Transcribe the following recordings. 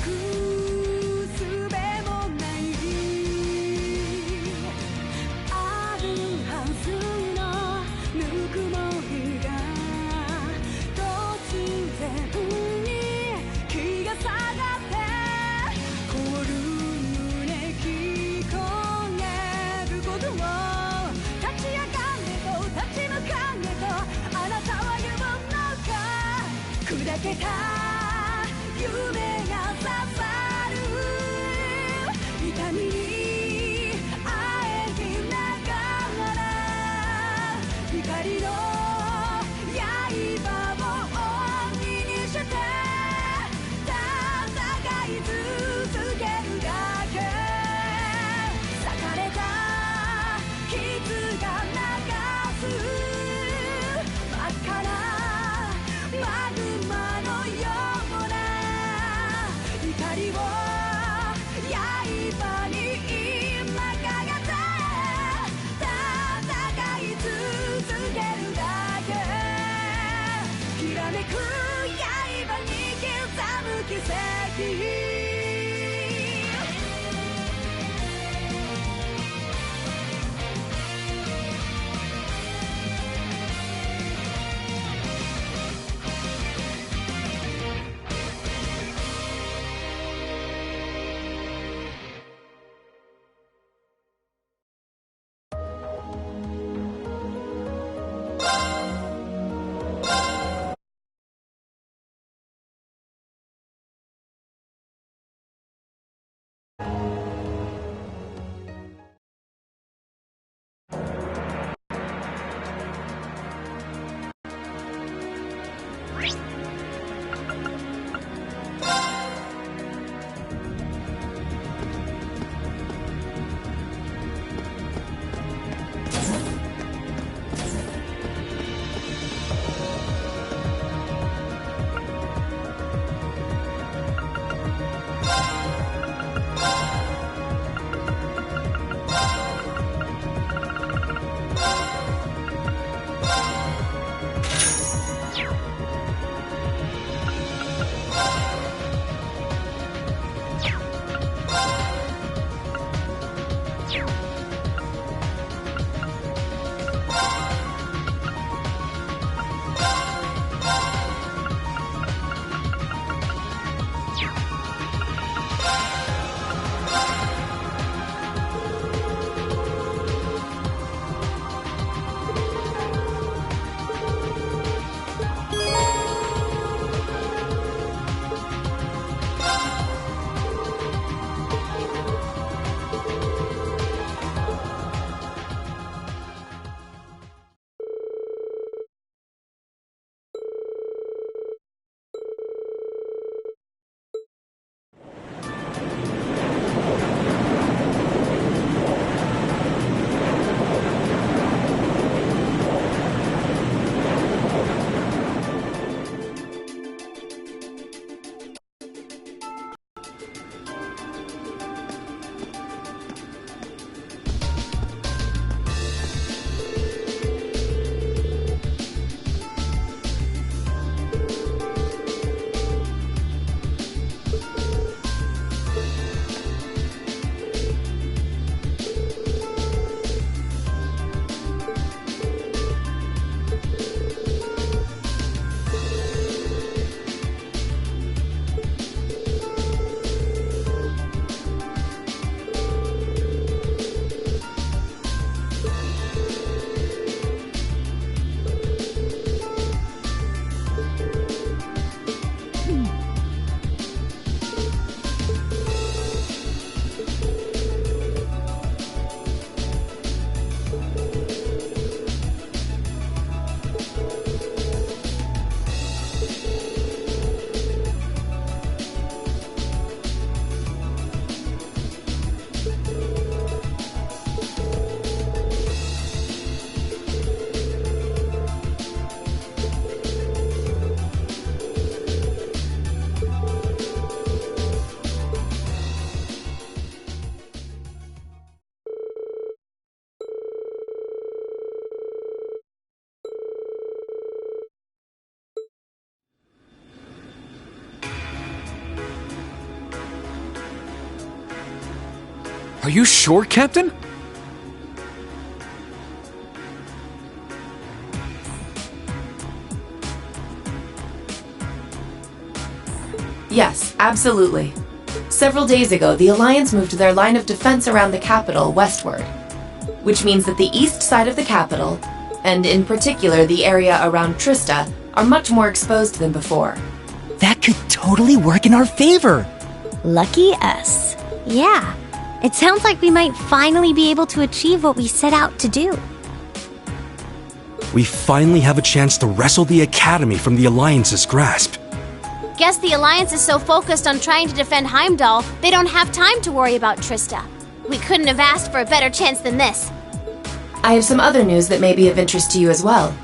すべもないあるはずのぬくもりが突然に気が下がって凍る胸聞こえることを立ち上がれと立ち向かえとあなたは言うのか砕けた夢が刺さる痛みにあえぎながら光の刃を鬼にして戦い続けるだけ裂かれた傷が流す真っ赤なマグマのような光を刃に今かけて戦い続けるだけきらめく刃に刻む奇跡 Are you sure, Captain? Yes, absolutely. Several days ago, the Alliance moved their line of defense around the capital westward, which means that the east side of the capital, and in particular the area around Trista, are much more exposed than before. That could totally work in our favor. Lucky us. Yeah, it sounds like we might finally be able to achieve what we set out to do. We finally have a chance to wrestle the Academy from the Alliance's grasp. Guess the Alliance is so focused on trying to defend Heimdall, they don't have time to worry about Trista. We couldn't have asked for a better chance than this. I have some other news that may be of interest to you as well.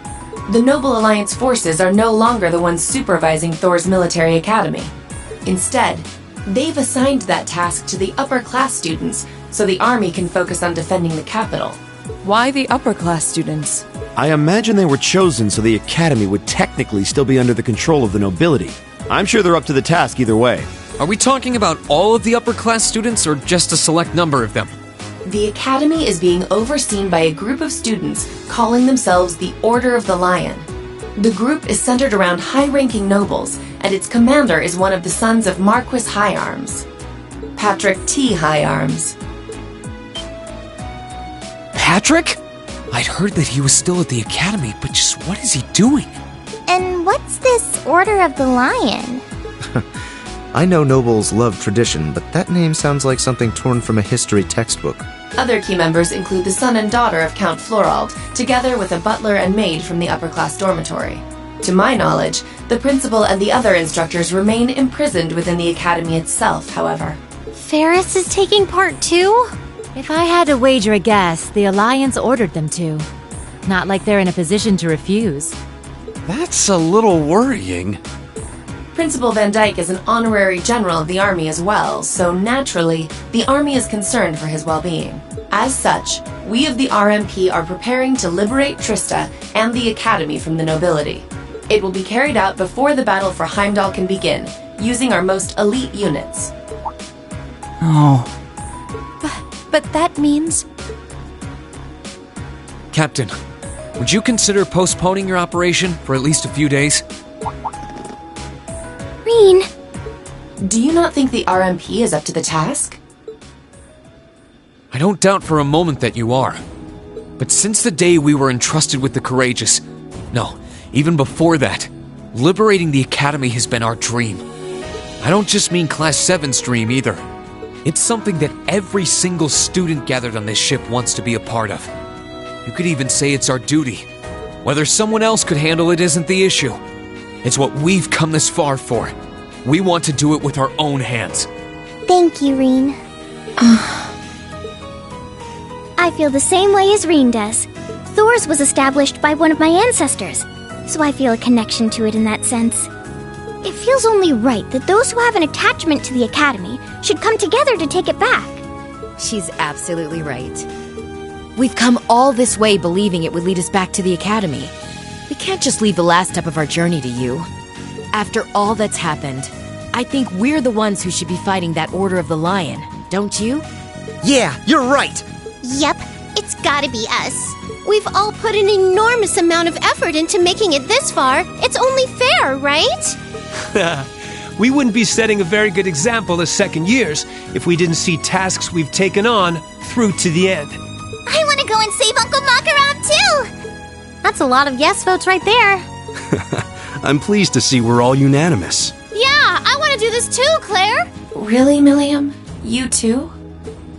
The Noble Alliance forces are no longer the ones supervising Thor's military academy. Instead, they've assigned that task to the upper-class students so the army can focus on defending the capital. Why the upper-class students? I imagine they were chosen so the Academy would technically still be under the control of the nobility. I'm sure they're up to the task either way. Are we talking about all of the upper-class students or just a select number of them? The Academy is being overseen by a group of students calling themselves the Order of the Lion. The group is centered around high-ranking nobles, and its commander is one of the sons of Marquis Higharms, Patrick T. Higharms. Patrick? I'd heard that he was still at the Academy, but just what is he doing? And what's this Order of the Lion? I know nobles love tradition, but that name sounds like something torn from a history textbook. Other key members include the son and daughter of Count Florald, together with a butler and maid from the upper-class dormitory. To my knowledge, the principal and the other instructors remain imprisoned within the academy itself, however. Ferris is taking part too? If I had to wager a guess, the Alliance ordered them to. Not like they're in a position to refuse. That's a little worrying. Principal Van Dyke is an honorary general of the army as well, so naturally, the army is concerned for his well-being. As such, we of the RMP are preparing to liberate Trista and the Academy from the nobility. It will be carried out before the battle for Heimdall can begin, using our most elite units. Oh. But that means... Captain, would you consider postponing your operation for at least a few days? Reen. Do you not think the RMP is up to the task? I don't doubt for a moment that you are. But since the day we were entrusted with the Courageous, no, even before that, liberating the Academy has been our dream. I don't just mean Class 7's dream either. It's something that every single student gathered on this ship wants to be a part of. You could even say it's our duty. Whether someone else could handle it isn't the issue. It's what we've come this far for. We want to do it with our own hands. Thank you, Reen. I feel the same way as Reen does. Thor's was established by one of my ancestors, so I feel a connection to it in that sense. It feels only right that those who have an attachment to the Academy should come together to take it back. She's absolutely right. We've come all this way believing it would lead us back to the Academy. We can't just leave the last step of our journey to you. After all that's happened, I think we're the ones who should be fighting that Order of the Lion, don't you? Yeah, you're right. Yep, it's gotta be us. We've all put an enormous amount of effort into making it this far. It's only fair, right? We wouldn't be setting a very good example as second years if we didn't see tasks we've taken on through to the end. I want to go and save Uncle Makaram too! That's a lot of yes votes right there. I'm pleased to see we're all unanimous. Yeah, I want to do this too, Claire! Really, Milliam? You too?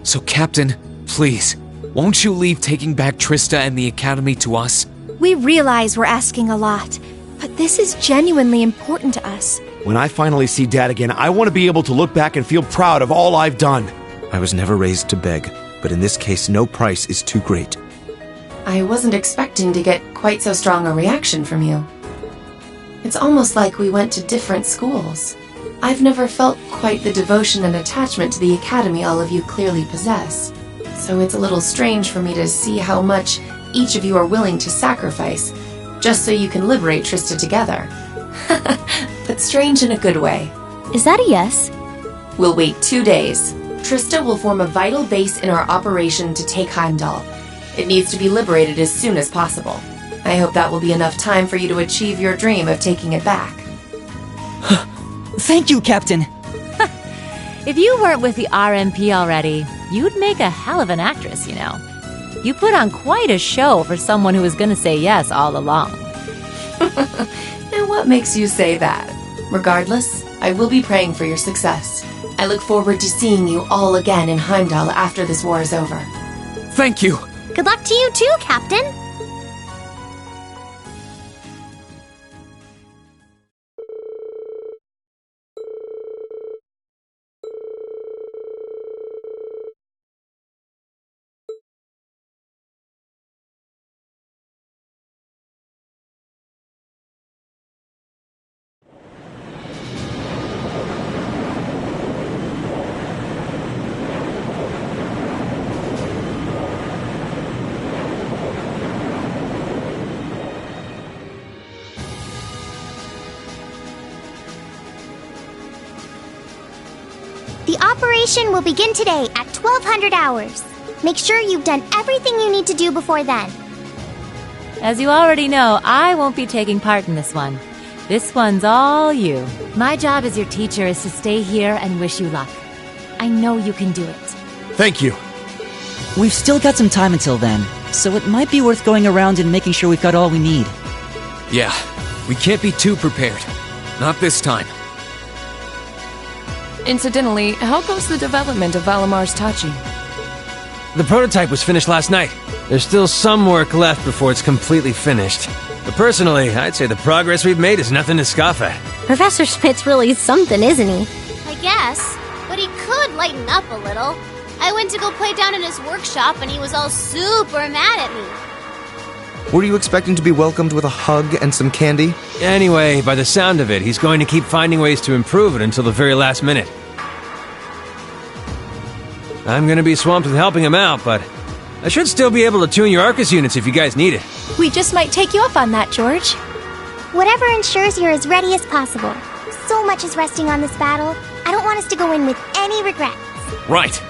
So, Captain, please, won't you leave taking back Trista and the Academy to us? We realize we're asking a lot, but this is genuinely important to us. When I finally see Dad again, I want to be able to look back and feel proud of all I've done. I was never raised to beg, but in this case, no price is too great. I wasn't expecting to get quite so strong a reaction from you. It's almost like we went to different schools. I've never felt quite the devotion and attachment to the Academy all of you clearly possess. So it's a little strange for me to see how much each of you are willing to sacrifice, just so you can liberate Trista together. But strange in a good way. Is that a yes? We'll wait 2 days. Trista will form a vital base in our operation to take Heimdall. It needs to be liberated as soon as possible. I hope that will be enough time for you to achieve your dream of taking it back. Thank you, Captain. If you weren't with the RMP already, you'd make a hell of an actress, you know. You put on quite a show for someone who was gonna say yes all along. And what makes you say that? Regardless, I will be praying for your success. I look forward to seeing you all again in Heimdall after this war is over. Thank you! Good luck to you too, Captain! The operation will begin today at 1200 hours. Make sure you've done everything you need to do before then. As you already know, I won't be taking part in this one. This one's all you. My job as your teacher is to stay here and wish you luck. I know you can do it. Thank you. We've still got some time until then, so it might be worth going around and making sure we've got all we need. Yeah, we can't be too prepared. Not this time. Incidentally, how goes the development of Valamar's Tachi? The prototype was finished last night. There's still some work left before it's completely finished. But personally, I'd say the progress we've made is nothing to scoff at. Professor Schmidt's really something, isn't he? I guess, but he could lighten up a little. I went to go play down in his workshop and he was all super mad at me. Were you expecting to be welcomed with a hug and some candy? Anyway, by the sound of it, he's going to keep finding ways to improve it until the very last minute. I'm going to be swamped with helping him out, but I should still be able to tune your Arcus units if you guys need it. We just might take you up on that, George. Whatever ensures you're as ready as possible. So much is resting on this battle. I don't want us to go in with any regrets. Right.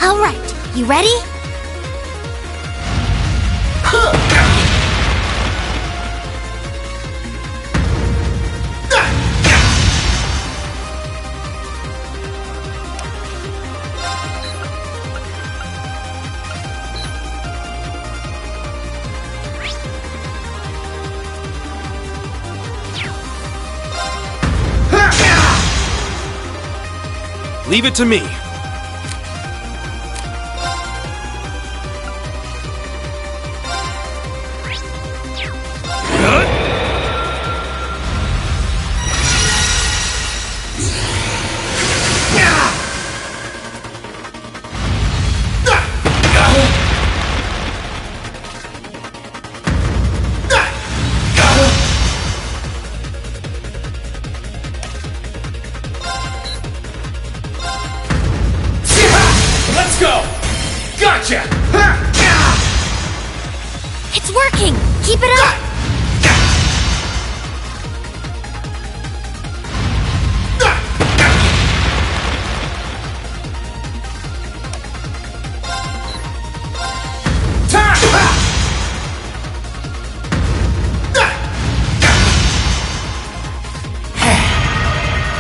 All right, you ready? Leave it to me. Let's go! Gotcha! It's working! Keep it up!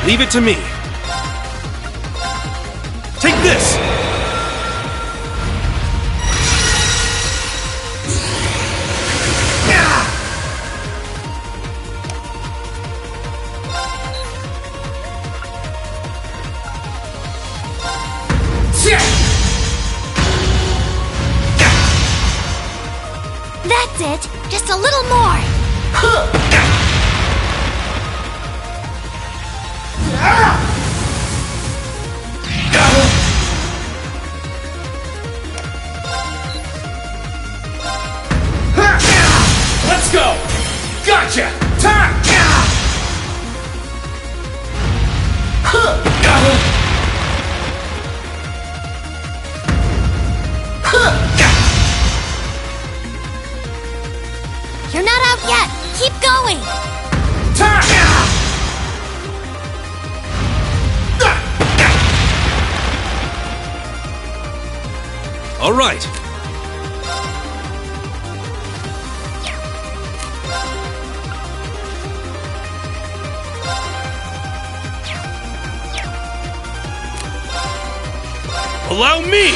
Leave it to me. Take this! That's it! Just a little more! Let's go! Gotcha! Time! You're not out yet! Keep going! All right. Allow me!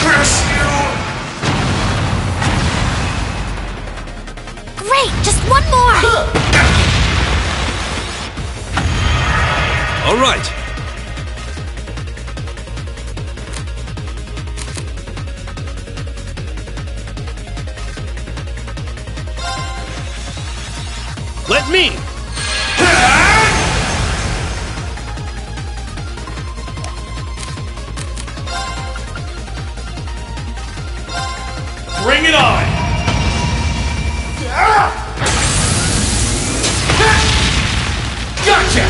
Curse you! Great! Just one more! All right. Let me! Bring it on! Gotcha!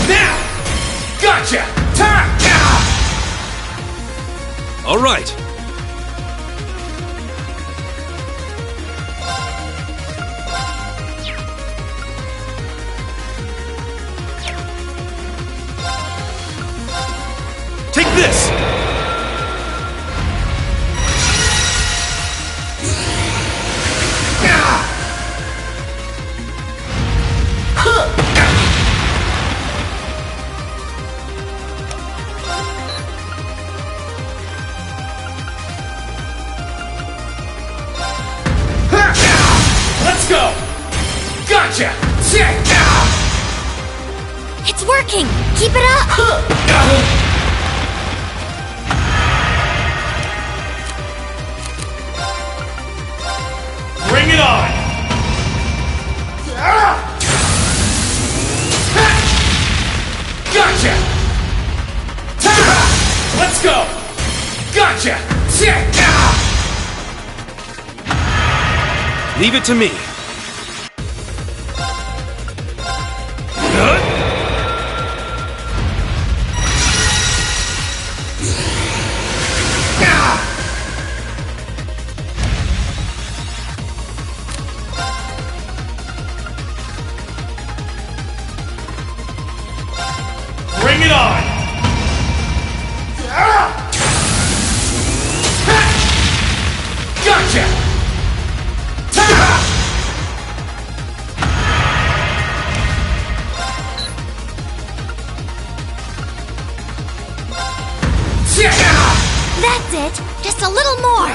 Now! Gotcha! Time! All right. Take this! Let's go! Gotcha! It's working! Keep it up! Bring it on! Gotcha! Leave it to me. Bring it on! Gotcha! That's it! Just a little more!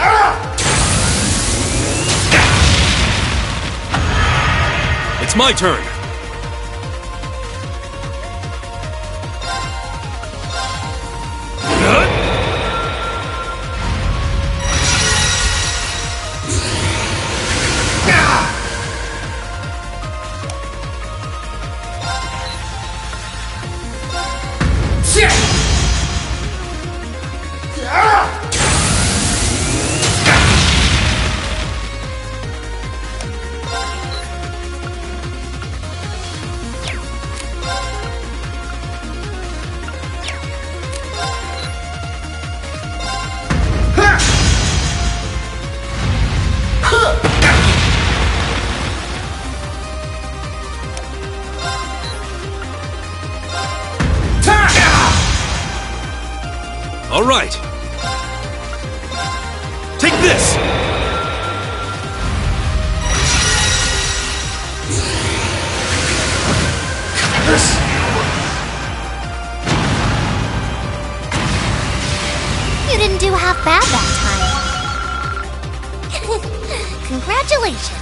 It's my turn. All right. Take this. You didn't do half bad that time. Congratulations.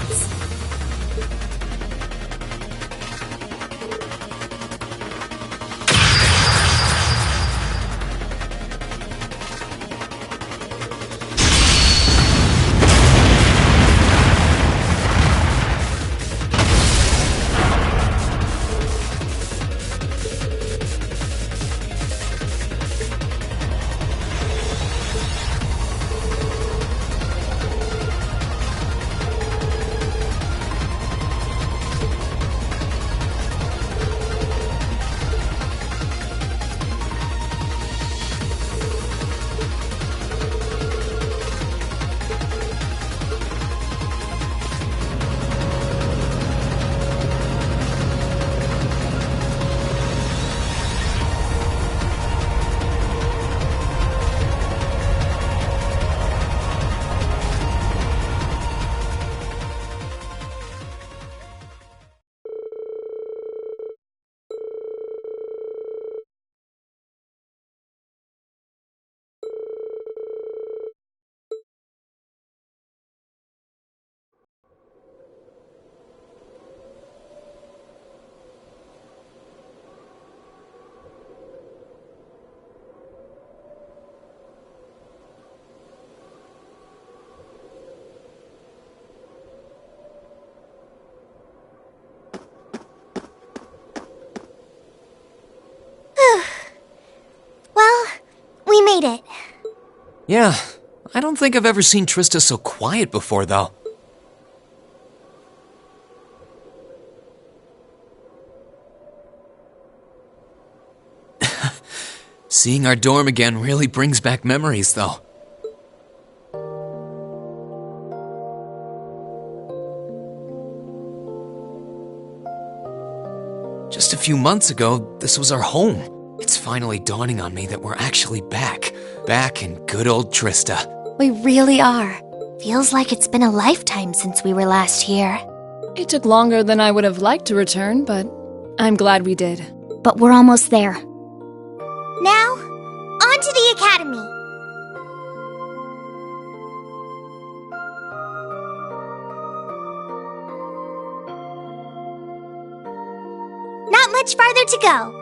Well, we made it. Yeah, I don't think I've ever seen Trista so quiet before, though. Seeing our dorm again really brings back memories, though. Just a few months ago, this was our home. It's finally dawning on me that we're actually back. Back in good old Trista. We really are. Feels like it's been a lifetime since we were last here. It took longer than I would have liked to return, but I'm glad we did. But we're almost there. Now, on to the academy. Not much farther to go.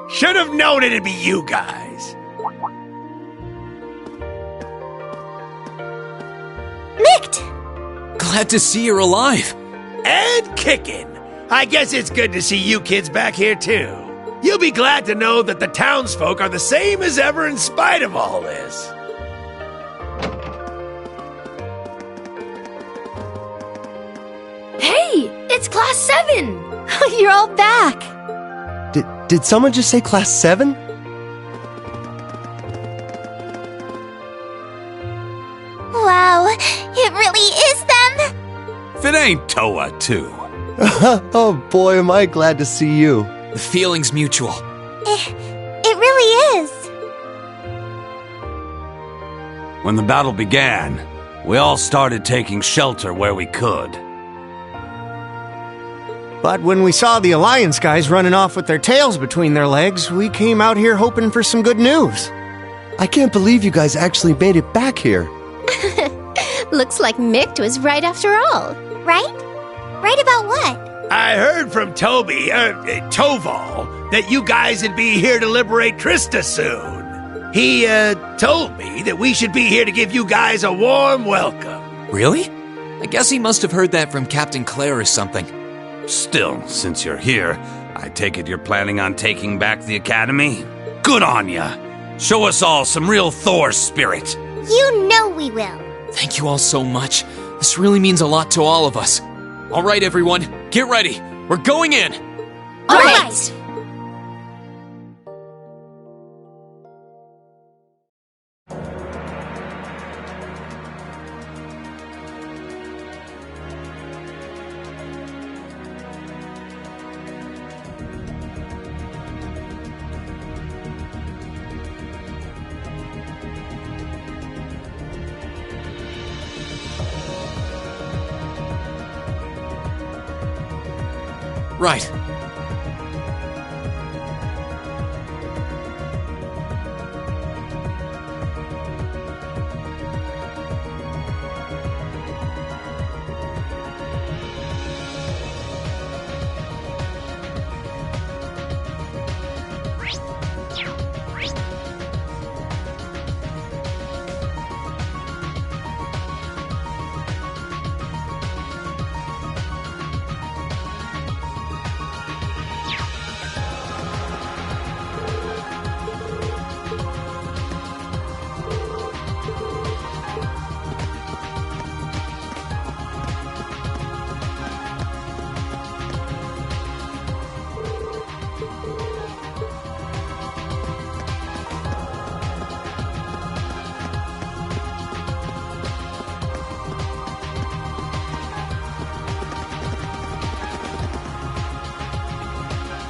Should have known it'd be you guys. Micht! Glad to see you're alive. And kicking. I guess it's good to see you kids back here, too. You'll be glad to know that the townsfolk are the same as ever in spite of all this. Hey, it's Class 7! You're all back! Did someone just say Class 7? Wow, it really is them! If it ain't Toa, too. Oh boy, am I glad to see you. The feeling's mutual. It really is. When the battle began, we all started taking shelter where we could. But when we saw the Alliance guys running off with their tails between their legs, we came out here hoping for some good news. I can't believe you guys actually made it back here. Looks like Mict was right after all. Right? Right about what? I heard from Toby, Toval, that you guys would be here to liberate Trista soon. He, told me that we should be here to give you guys a warm welcome. Really? I guess he must have heard that from Captain Claire or something. Still, since you're here, I take it you're planning on taking back the Academy? Good on ya! Show us all some real Thor spirit. You know we will. Thank you all so much. This really means a lot to all of us. All right, everyone, get ready. We're going in. All right. Right.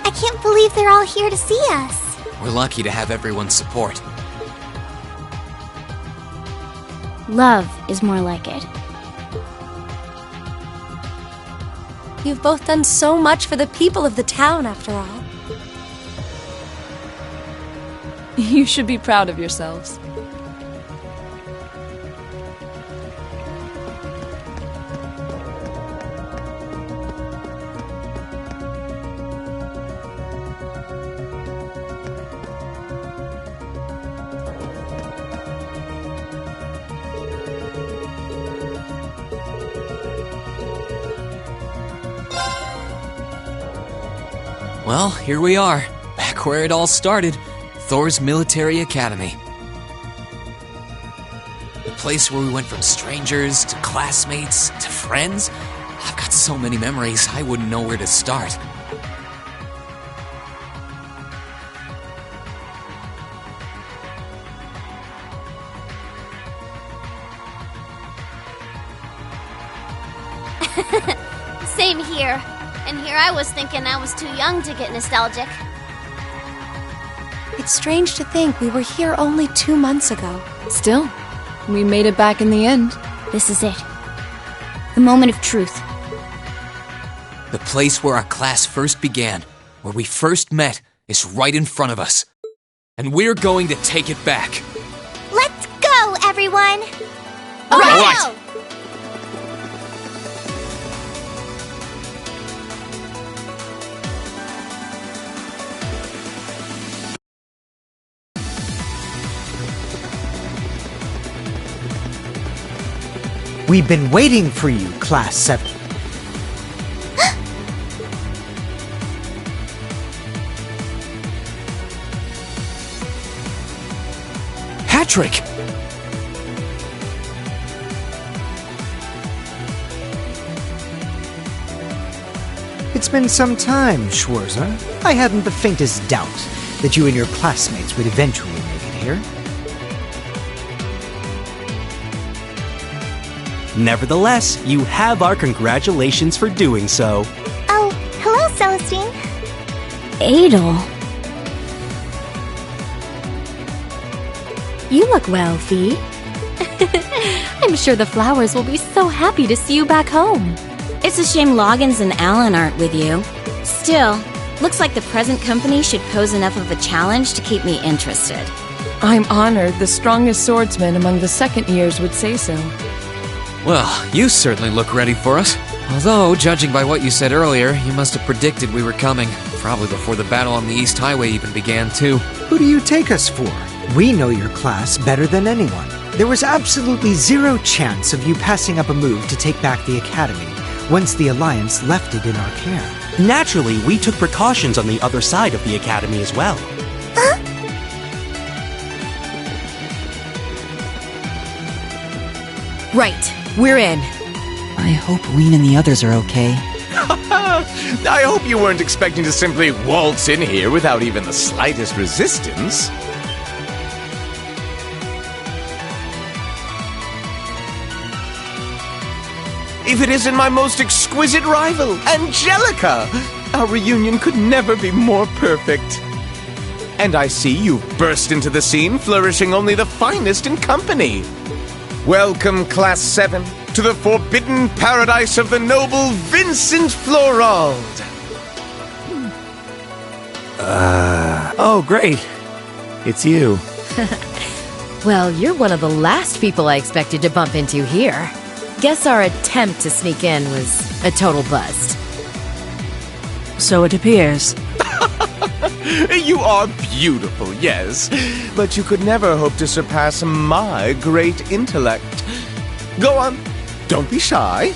I can't believe they're all here to see us. We're lucky to have everyone's support. Love is more like it. You've both done so much for the people of the town, after all. You should be proud of yourselves. Well, here we are, back where it all started, Thor's Military Academy. The place where we went from strangers to classmates to friends. I've got so many memories, I wouldn't know where to start. Same here. And here I was thinking I was too young to get nostalgic. It's strange to think we were here only 2 months ago. Still, we made it back in the end. This is it. The moment of truth. The place where our class first began, where we first met, is right in front of us. And we're going to take it back. Let's go, everyone! All right. We've been waiting for you, Class 7. Patrick! It's been some time, Schwarzer. I hadn't the faintest doubt that you and your classmates would eventually make it here. Nevertheless, you have our congratulations for doing so. Oh, hello, Celestine. Adel. You look well, Fee. I'm sure the flowers will be so happy to see you back home. It's a shame Loggins and Alan aren't with you. Still, looks like the present company should pose enough of a challenge to keep me interested. I'm honored the strongest swordsman among the second years would say so. Well, you certainly look ready for us. Although, judging by what you said earlier, you must have predicted we were coming. Probably before the battle on the East Highway even began, too. Who do you take us for? We know your class better than anyone. There was absolutely zero chance of you passing up a move to take back the Academy once the Alliance left it in our care. Naturally, we took precautions on the other side of the Academy as well. Right, we're in. I hope Ween and the others are okay. I hope you weren't expecting to simply waltz in here without even the slightest resistance. If it isn't my most exquisite rival, Angelica! Our reunion could never be more perfect. And I see you've burst into the scene, flourishing only the finest in company. Welcome, Class 7, to the forbidden paradise of the noble Vincent Florald. Oh, great. It's you. Well, you're one of the last people I expected to bump into here. Guess our attempt to sneak in was a total bust. So it appears. You are beautiful, yes, but you could never hope to surpass my great intellect. Go on, don't be shy.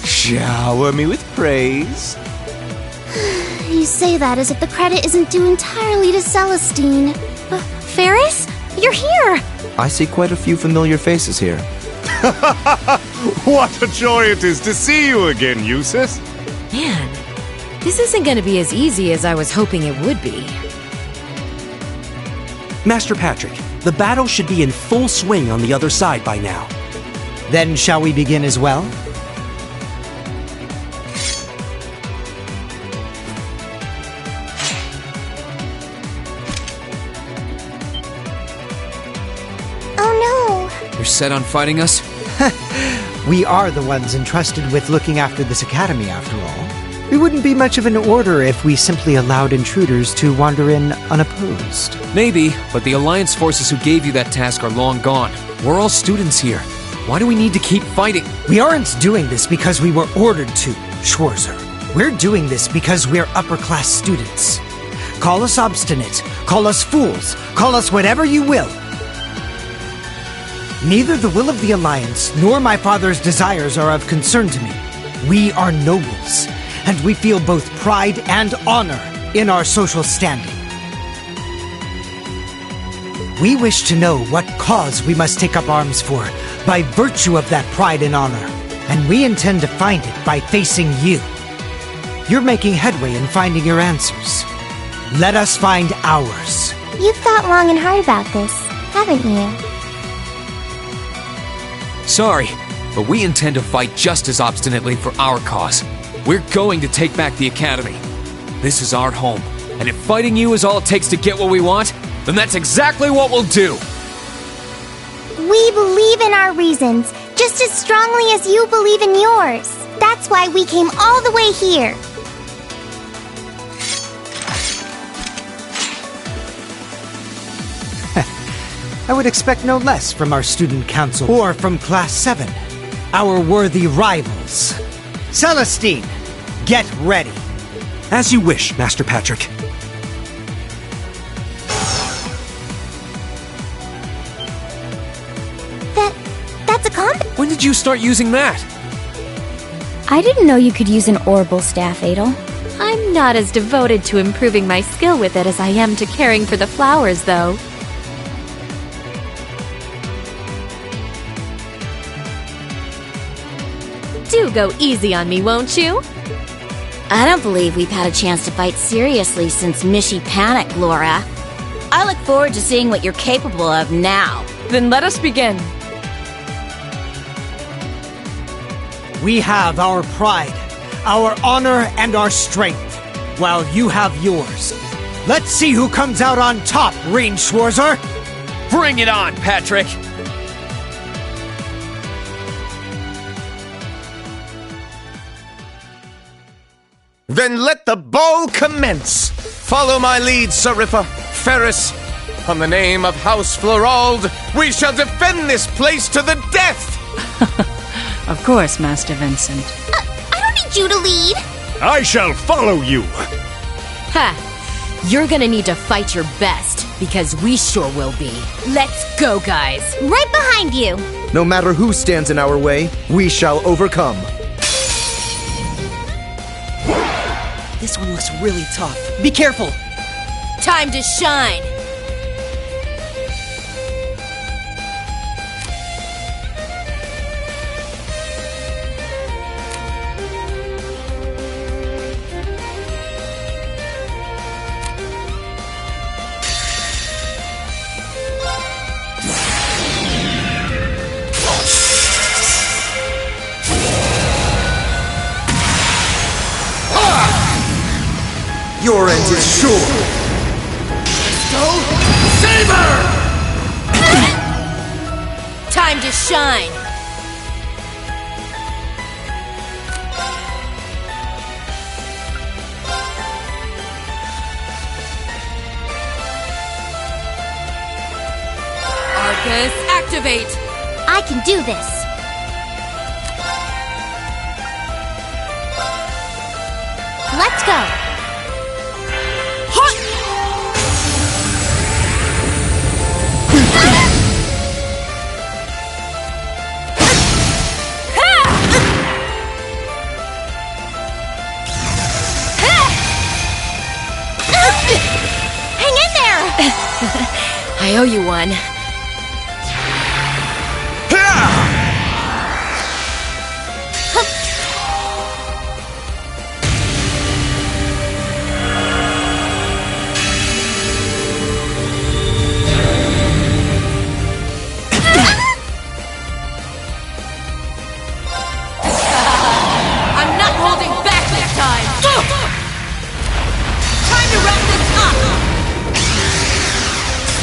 Shower me with praise. You say that as if the credit isn't due entirely to Celestine. Ferris? You're here! I see quite a few familiar faces here. What a joy it is to see you again, Eustace. Man, this isn't going to be as easy as I was hoping it would be. Master Patrick, the battle should be in full swing on the other side by now. Then shall we begin as well? Oh no! You're set on fighting us? We are the ones entrusted with looking after this academy, after all. We wouldn't be much of an order if we simply allowed intruders to wander in unopposed. Maybe, but the Alliance forces who gave you that task are long gone. We're all students here. Why do we need to keep fighting? We aren't doing this because we were ordered to, Schwarzer. We're doing this because we're upper-class students. Call us obstinate, call us fools, call us whatever you will. Neither the will of the Alliance nor my father's desires are of concern to me. We are nobles, and we feel both pride and honor in our social standing. We wish to know what cause we must take up arms for by virtue of that pride and honor, and we intend to find it by facing you. You're making headway in finding your answers. Let us find ours. You've thought long and hard about this, haven't you? Sorry, but we intend to fight just as obstinately for our cause. We're going to take back the Academy. This is our home, and if fighting you is all it takes to get what we want, then that's exactly what we'll do! We believe in our reasons, just as strongly as you believe in yours. That's why we came all the way here. I would expect no less from our student council or from Class 7, our worthy rivals. Celestine, get ready. As you wish, Master Patrick. That's a comp? When did you start using that? I didn't know you could use an orbital staff, Adel. I'm not as devoted to improving my skill with it as I am to caring for the flowers, though. go easy on me, won't you? I don't believe we've had a chance to fight seriously since Mishy panicked, Laura. I look forward to seeing what you're capable of now. Then let us begin. We have our pride, our honor, and our strength, while you have yours. Let's see who comes out on top, Range Schwarzer! Bring it on, Patrick! Then let the ball commence! Follow my lead, Seriffa, Ferris. On the name of House Florald, we shall defend this place to the death! Of course, Master Vincent. I don't need you to lead. I shall follow you. Ha! You're gonna need to fight your best, because we sure will be. Let's go, guys! Right behind you. No matter who stands in our way, we shall overcome. This one looks really tough. Be careful! Time to shine! Your end is sure! Saber! Time to shine! Arcus, activate! I can do this. Let's go. Hang in there! I owe you one. I'm not holding back this time! Time to wrap this up!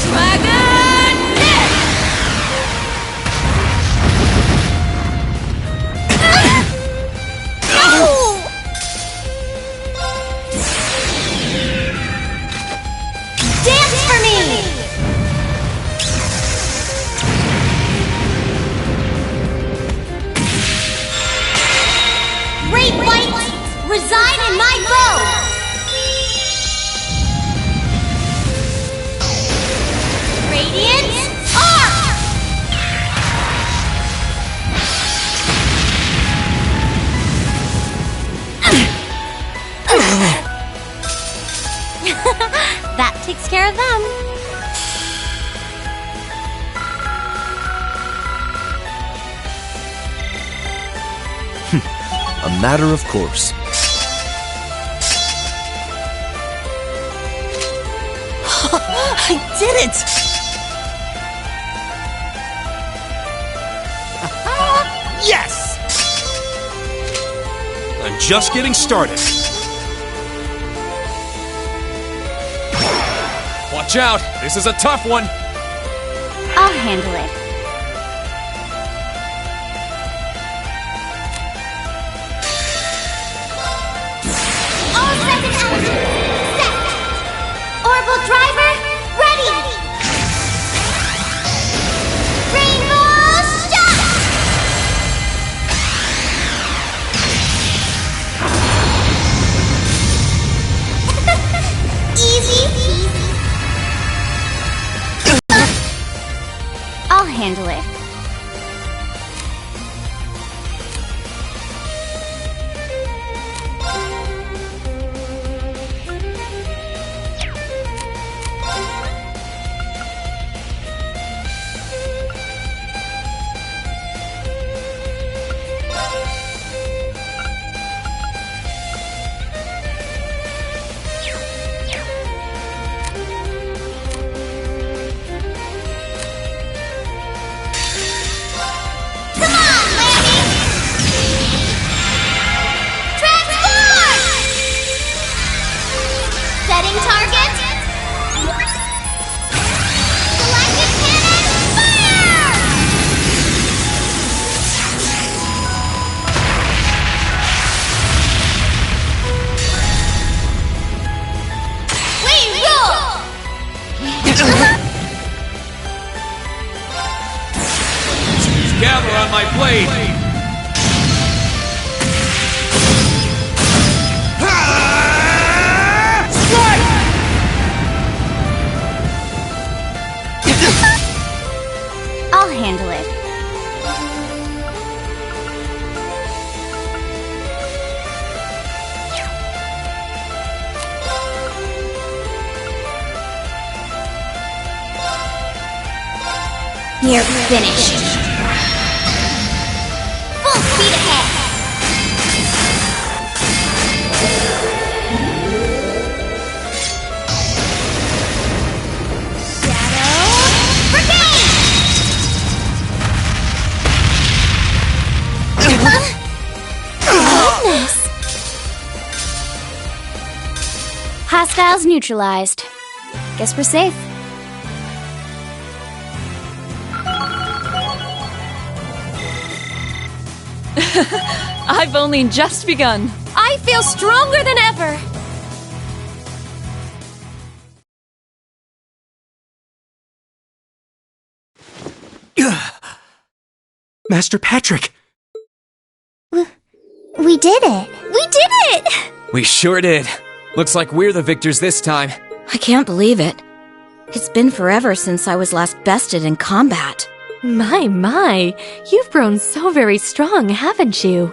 Dragon Knit! Dance for me! Great lights reside in my bow! Radiant Arc! That takes care of them. A matter of course. I did it! Yes! I'm just getting started. Watch out! This is a tough one! I'll handle it. All second elements set. Orbital driver ready. Rainbow shot. Easy peasy. I'll handle blade! I'll handle it. You're finished. Full speed ahead. Hostiles neutralized. Guess we're safe. I've only just begun. I feel stronger than ever. Master Patrick! We did it. We did it! We sure did. Looks like we're the victors this time. I can't believe it. It's been forever since I was last bested in combat. My, you've grown so very strong, haven't you?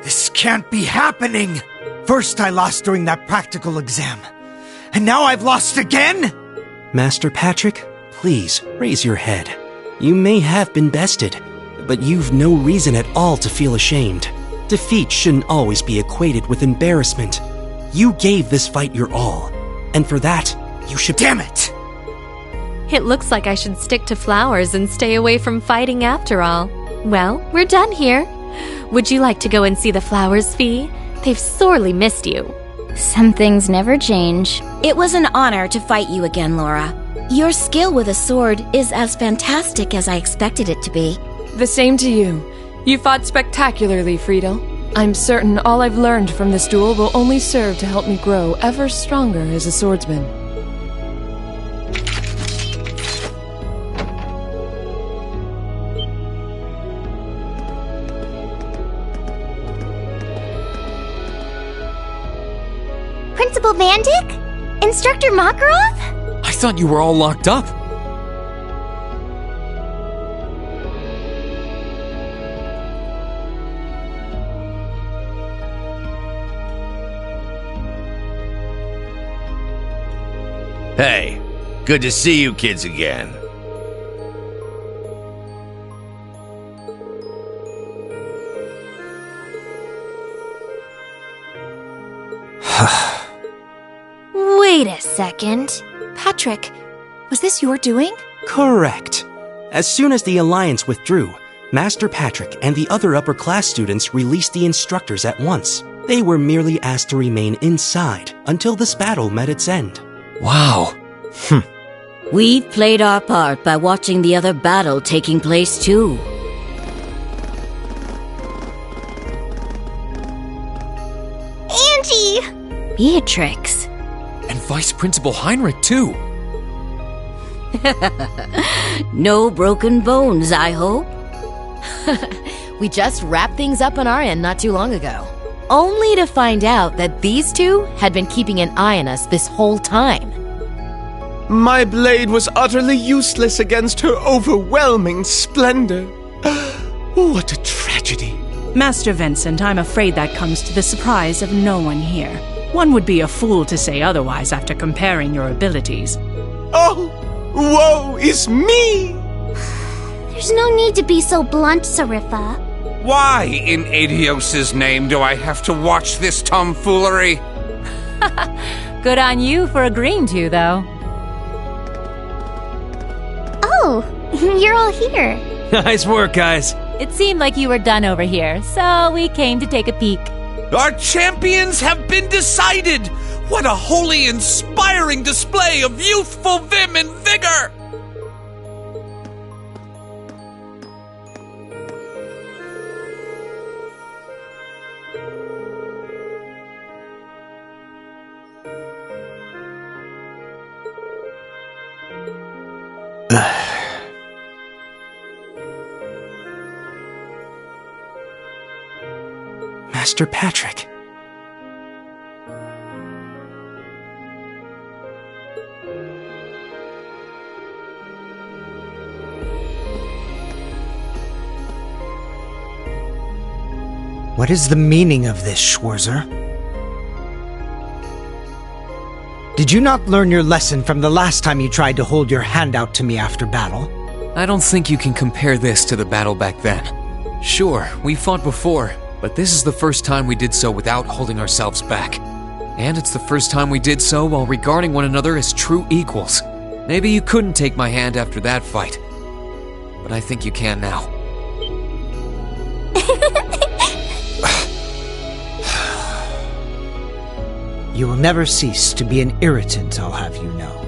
This can't be happening! First I lost during that practical exam, and now I've lost again?! Master Patrick, please raise your head. You may have been bested, but you've no reason at all to feel ashamed. Defeat shouldn't always be equated with embarrassment. You gave this fight your all, and for that, you should— Damn it! It looks like I should stick to flowers and stay away from fighting after all. Well, we're done here. Would you like to go and see the flowers, Fee? They've sorely missed you. Some things never change. It was an honor to fight you again, Laura. Your skill with a sword is as fantastic as I expected it to be. The same to you. You fought spectacularly, Friedel. I'm certain all I've learned from this duel will only serve to help me grow ever stronger as a swordsman. Principal Vandyck? Instructor Makarov? I thought you were all locked up. Hey, good to see you kids again. Wait a second. Patrick, was this your doing? Correct. As soon as the Alliance withdrew, Master Patrick and the other upper-class students released the instructors at once. They were merely asked to remain inside until this battle met its end. Wow. We played our part by watching the other battle taking place too. Angie! Beatrix. And Vice Principal Heinrich, too. No broken bones, I hope. We just wrapped things up on our end not too long ago. Only to find out that these two had been keeping an eye on us this whole time. My blade was utterly useless against her overwhelming splendor. What a tragedy. Master Vincent, I'm afraid that comes to the surprise of no one here. One would be a fool to say otherwise after comparing your abilities. Oh, woe is me! There's no need to be so blunt, Sarifa. Why, in Adios's name, do I have to watch this tomfoolery? Good on you for agreeing to, though. Oh, you're all here. Nice work, guys. It seemed like you were done over here, so we came to take a peek. Our champions have been decided! What a wholly inspiring display of youthful vim and vigor! Master Patrick. What is the meaning of this, Schwarzer? Did you not learn your lesson from the last time you tried to hold your hand out to me after battle? I don't think you can compare this to the battle back then. Sure, we fought before, but this is the first time we did so without holding ourselves back. And it's the first time we did so while regarding one another as true equals. Maybe you couldn't take my hand after that fight, but I think you can now. You will never cease to be an irritant, I'll have you know.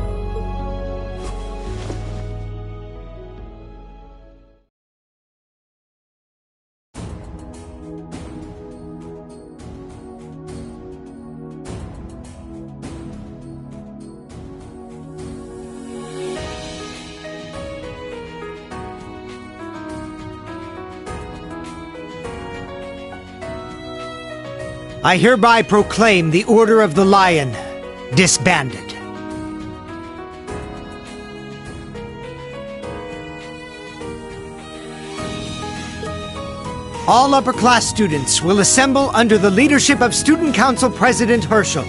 I hereby proclaim the Order of the Lion disbanded. All upper-class students will assemble under the leadership of Student Council President Herschel.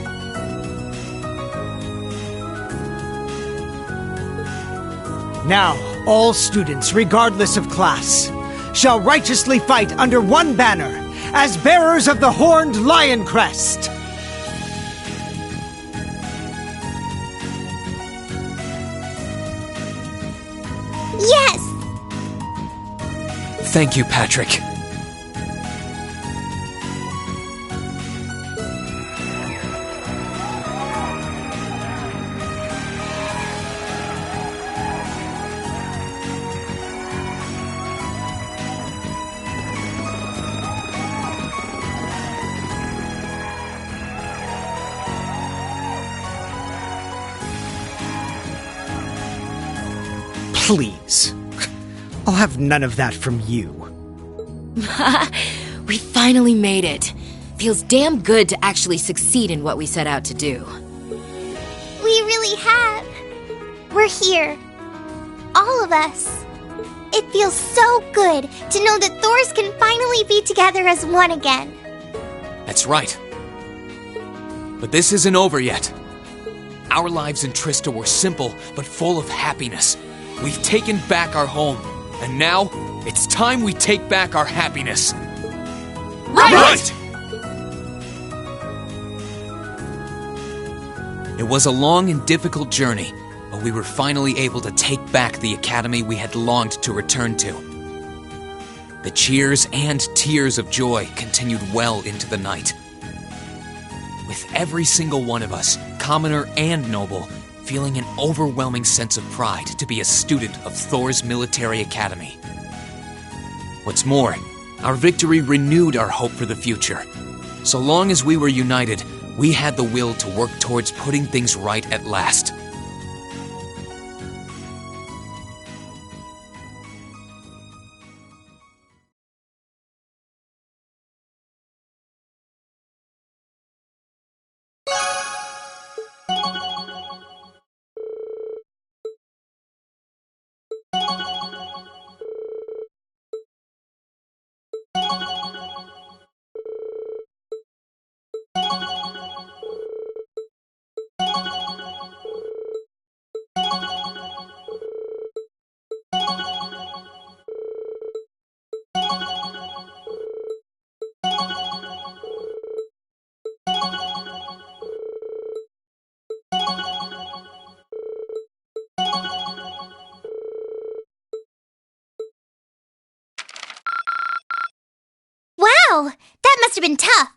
Now, all students, regardless of class, shall righteously fight under one banner as bearers of the horned lion crest. Yes! Thank you, Patrick. Please. I'll have none of that from you. We finally made it. Feels damn good to actually succeed in what we set out to do. We really have. We're here. All of us. It feels so good to know that Thors can finally be together as one again. That's right. But this isn't over yet. Our lives in Trista were simple, but full of happiness. We've taken back our home, and now it's time we take back our happiness. Right! It was a long and difficult journey, but we were finally able to take back the academy we had longed to return to. The cheers and tears of joy continued well into the night. With every single one of us, commoner and noble, feeling an overwhelming sense of pride to be a student of Thor's military academy. What's more, our victory renewed our hope for the future. So long as we were united, we had the will to work towards putting things right at last. Wow, that must have been tough.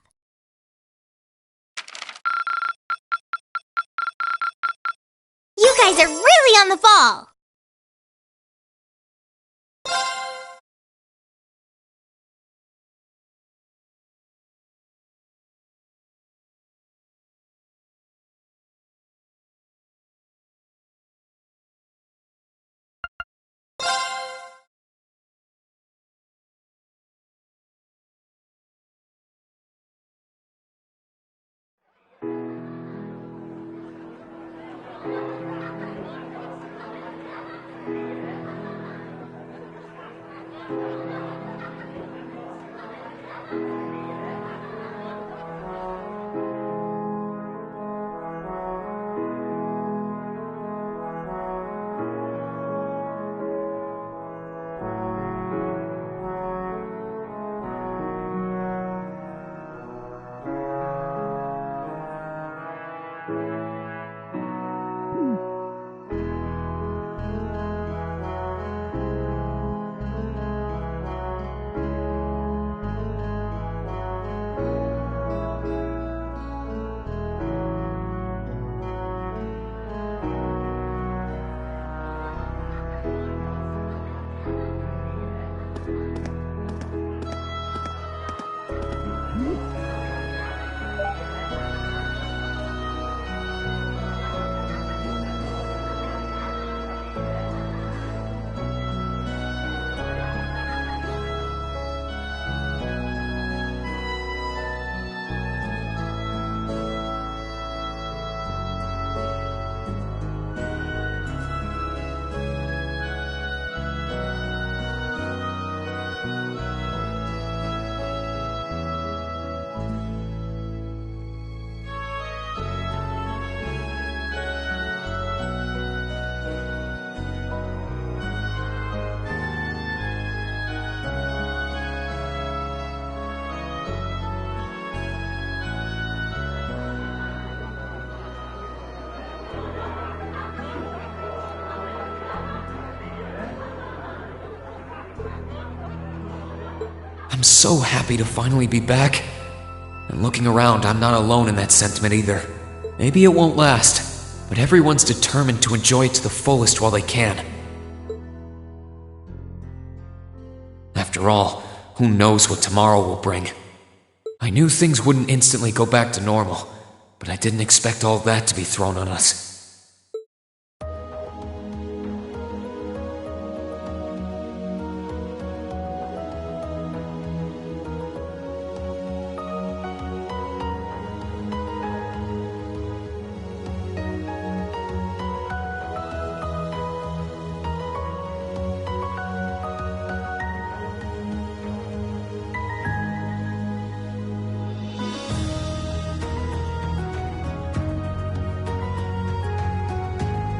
You guys are really on the ball. I'm so happy to finally be back. And looking around, I'm not alone in that sentiment either. Maybe it won't last, but everyone's determined to enjoy it to the fullest while they can. After all, who knows what tomorrow will bring? I knew things wouldn't instantly go back to normal, but I didn't expect all that to be thrown on us.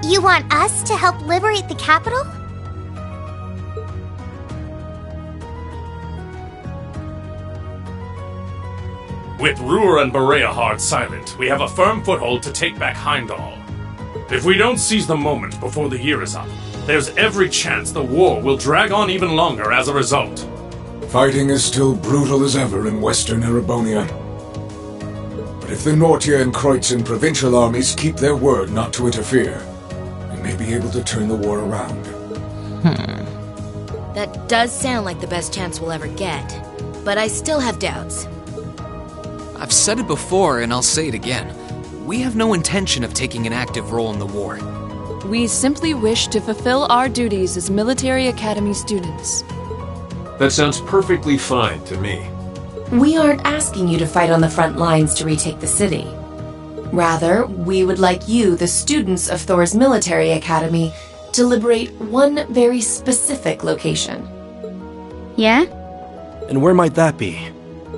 You want us to help liberate the capital? With Ruhr and Berea hard silent, we have a firm foothold to take back Heimdall. If we don't seize the moment before the year is up, there's every chance the war will drag on even longer as a result. Fighting is still brutal as ever in western Erebonia. But if the Nortia and Kreutzen provincial armies keep their word not to interfere, we may be able to turn the war around. That does sound like the best chance we'll ever get, but I still have doubts. I've said it before, and I'll say it again. We have no intention of taking an active role in the war. We simply wish to fulfill our duties as military academy students. That sounds perfectly fine to me. We aren't asking you to fight on the front lines to retake the city. Rather, we would like you, the students of Thor's military academy, to liberate one very specific location. Yeah? And where might that be?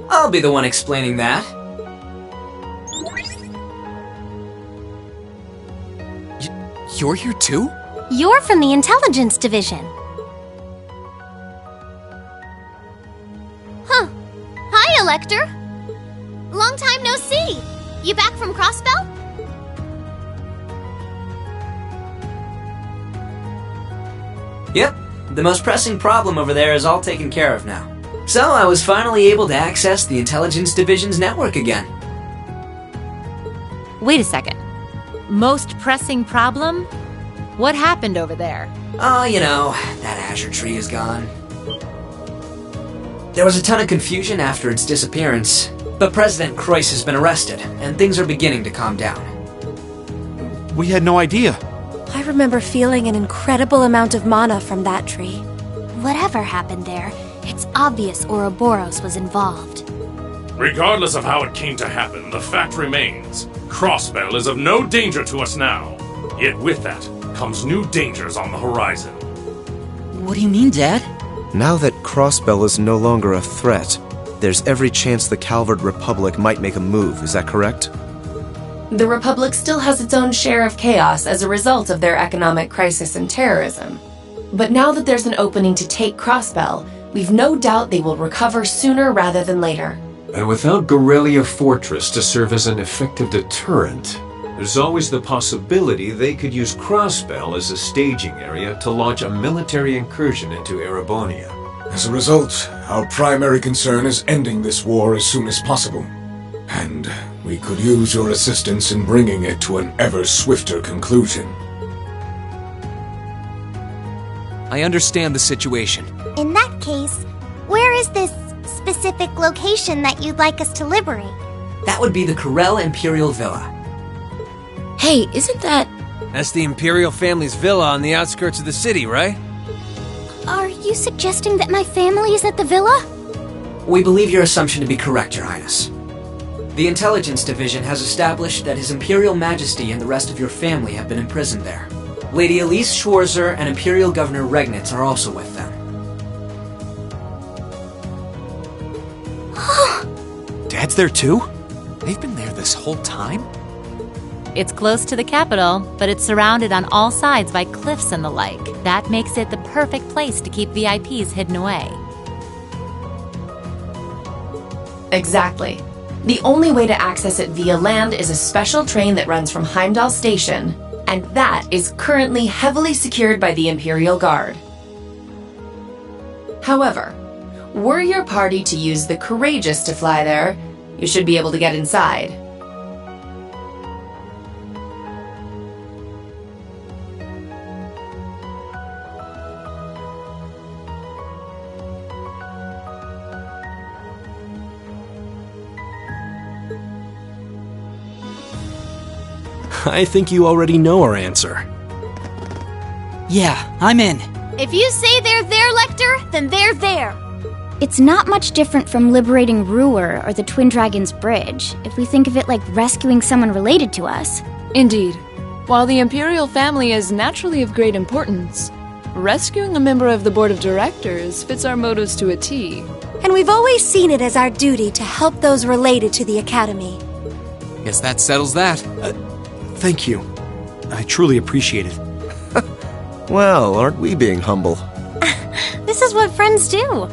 I'll be the one explaining that. You're here too? You're from the intelligence division. Huh. Hi, Elector. Long time no see. You back from Crossbell? Yep, the most pressing problem over there is all taken care of now. So I was finally able to access the Intelligence Division's network again. Wait a second. Most pressing problem? What happened over there? Oh, you know, that Azure Tree is gone. There was a ton of confusion after its disappearance, but President Kreuss has been arrested, and things are beginning to calm down. We had no idea. I remember feeling an incredible amount of mana from that tree. Whatever happened there, it's obvious Ouroboros was involved. Regardless of how it came to happen, the fact remains. Crossbell is of no danger to us now. Yet with that comes new dangers on the horizon. What do you mean, Dad? Now that Crossbell is no longer a threat, there's every chance the Calvard Republic might make a move, is that correct? The Republic still has its own share of chaos as a result of their economic crisis and terrorism. But now that there's an opening to take Crossbell, we've no doubt they will recover sooner rather than later. And without Gorelia Fortress to serve as an effective deterrent, there's always the possibility they could use Crossbell as a staging area to launch a military incursion into Erebonia. As a result, our primary concern is ending this war as soon as possible. And we could use your assistance in bringing it to an ever swifter conclusion. I understand the situation. In that case, where is this specific location that you'd like us to liberate? That would be the Corel Imperial Villa. Hey, isn't that... That's the Imperial family's villa on the outskirts of the city, right? Are you suggesting that my family is at the villa? We believe your assumption to be correct, Your Highness. The Intelligence Division has established that His Imperial Majesty and the rest of your family have been imprisoned there. Lady Elise Schwarzer and Imperial Governor Regnitz are also with them. Dad's there too? They've been there this whole time? It's close to the capital, but it's surrounded on all sides by cliffs and the like. That makes it the perfect place to keep VIPs hidden away. Exactly. The only way to access it via land is a special train that runs from Heimdall Station, and that is currently heavily secured by the Imperial Guard. However, Were your party to use the Courageous to fly there, you should be able to get inside. I think you already know our answer. Yeah, I'm in. If you say they're there, Lecter, then they're there. It's not much different from liberating Ruhr or the Twin Dragons Bridge, if we think of it like rescuing someone related to us. Indeed. While the Imperial family is naturally of great importance, rescuing a member of the Board of Directors fits our motives to a T. And we've always seen it as our duty to help those related to the Academy. Guess that settles that. Thank you. I truly appreciate it. Well, aren't we being humble? This is what friends do.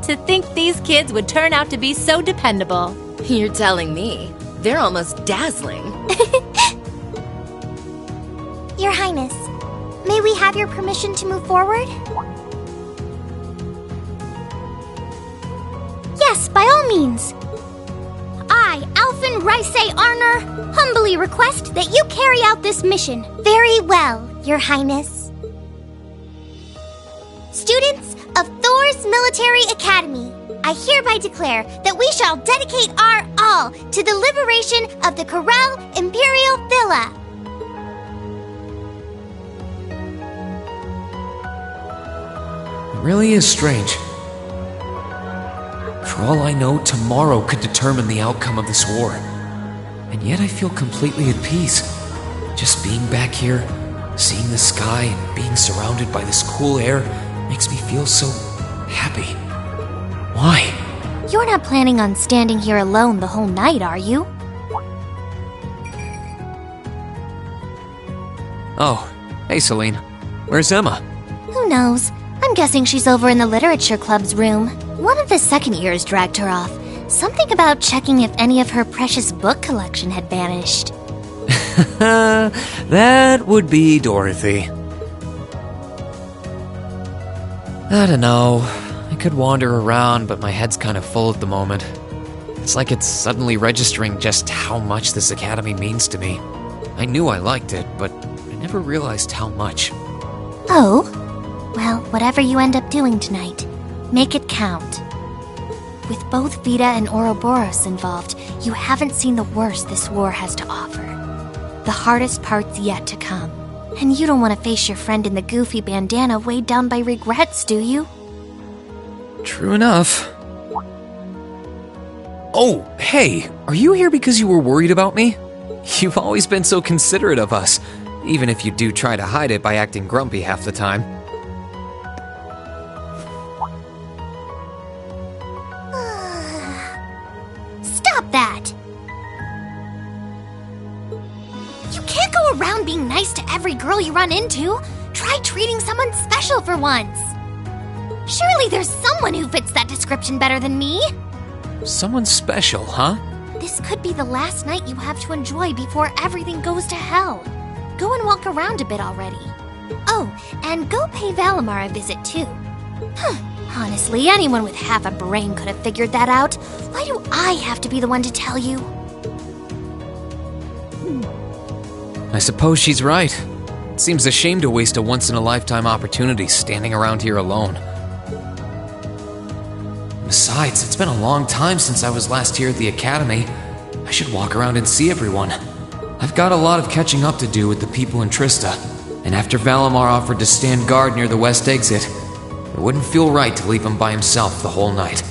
To think these kids would turn out to be so dependable. You're telling me. They're almost dazzling. Your Highness, may we have your permission to move forward? Yes, by all means. I, Alphen Rice Arner, humbly request that you carry out this mission. Very well, Your Highness. Students of Thor's Military Academy, I hereby declare that we shall dedicate our all to the liberation of the Corel Imperial Villa. It really is strange. For all I know, tomorrow could determine the outcome of this war. And yet I feel completely at peace. Just being back here, seeing the sky and being surrounded by this cool air makes me feel so happy. Why? You're not planning on standing here alone the whole night, are you? Oh, hey Celine. Where's Emma? Who knows? I'm guessing she's over in the Literature Club's room. One of the second years dragged her off. Something about checking if any of her precious book collection had vanished. That would be Dorothy. I don't know. I could wander around, but my head's kind of full at the moment. It's like it's suddenly registering just how much this academy means to me. I knew I liked it, but I never realized how much. Oh? Well, whatever you end up doing tonight, make it count. With both Vita and Ouroboros involved, you haven't seen the worst this war has to offer. The hardest part's yet to come. And you don't want to face your friend in the goofy bandana weighed down by regrets, do you? True enough. Oh, hey, are you here because you were worried about me? You've always been so considerate of us, even if you do try to hide it by acting grumpy half the time. Stop that! You can't go around being nice to every girl you run into. Try treating someone special for once. Surely there's someone who fits that description better than me. Someone special, huh? This could be the last night you have to enjoy before everything goes to hell. Go and walk around a bit already. Oh, and go pay Valimar a visit too. Honestly, anyone with half a brain could have figured that out. Why do I have to be the one to tell you? I suppose she's right. It seems a shame to waste a once-in-a-lifetime opportunity standing around here alone. Besides, it's been a long time since I was last here at the academy. I should walk around and see everyone. I've got a lot of catching up to do with the people in Trista, and after Valimar offered to stand guard near the west exit, it wouldn't feel right to leave him by himself the whole night.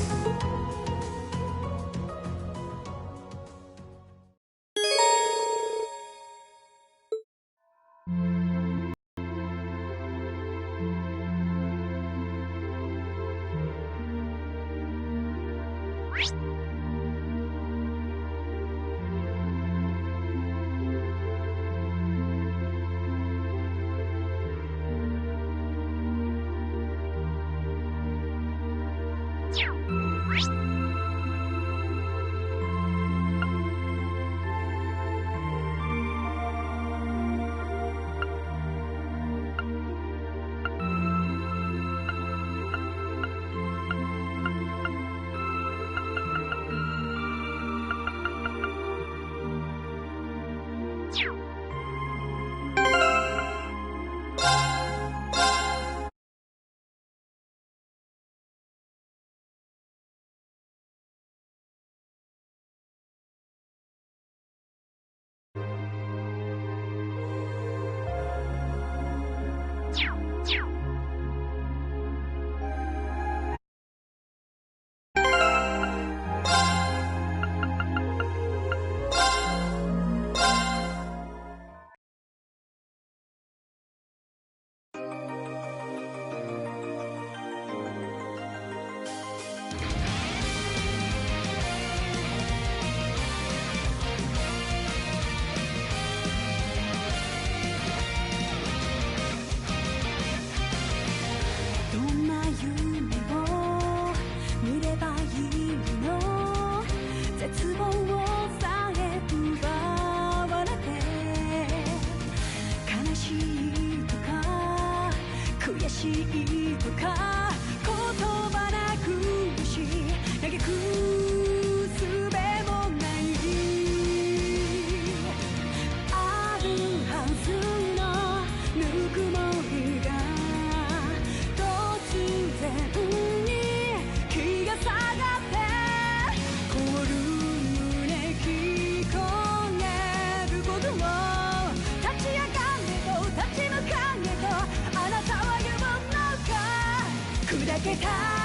界